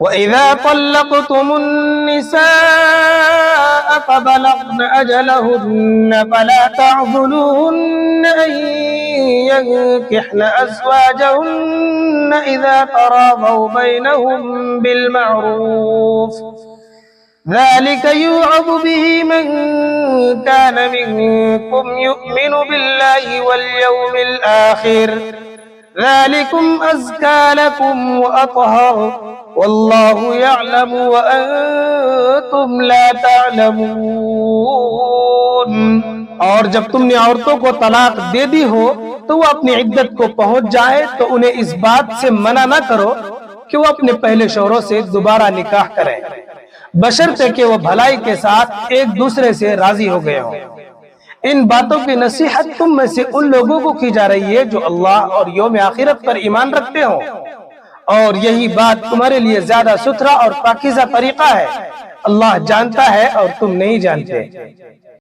वइज़ा तल्लक़्तुमुन्निसाअ फ़बलग़्न अजलहुन्न फ़ला तअज़ुलूहुन्न अन यंकिह्न अज़वाजहुन्न इज़ा तराज़व बैनहुम बिलमअरूफ़ ज़ालिक युअज़ु बिही मन कान मिनकुम युमिनु बिल्लाहि वल यौमिल आखिर ज़ालिकुम अज़्का लकुम व अत्हर वल्लाहु यअलमु व अंतुम ला तअलमून। और जब तुमने औरतों को तलाक दे दी हो तो वो अपनी इद्दत को पहुंच जाए तो उन्हें इस बात से मना न करो कि वो अपने पहले शौहरों से दोबारा निकाह करें, बशर्ते कि वो भलाई के साथ एक दूसरे से राजी हो गए हों। इन बातों की नसीहत तुम में से उन लोगों को की जा रही है जो अल्लाह और यौम आखिरत पर ईमान रखते हो, और यही बात तुम्हारे लिए ज्यादा सुथरा और पाकीज़ा तरीका है। अल्लाह जानता है और तुम नहीं जानते।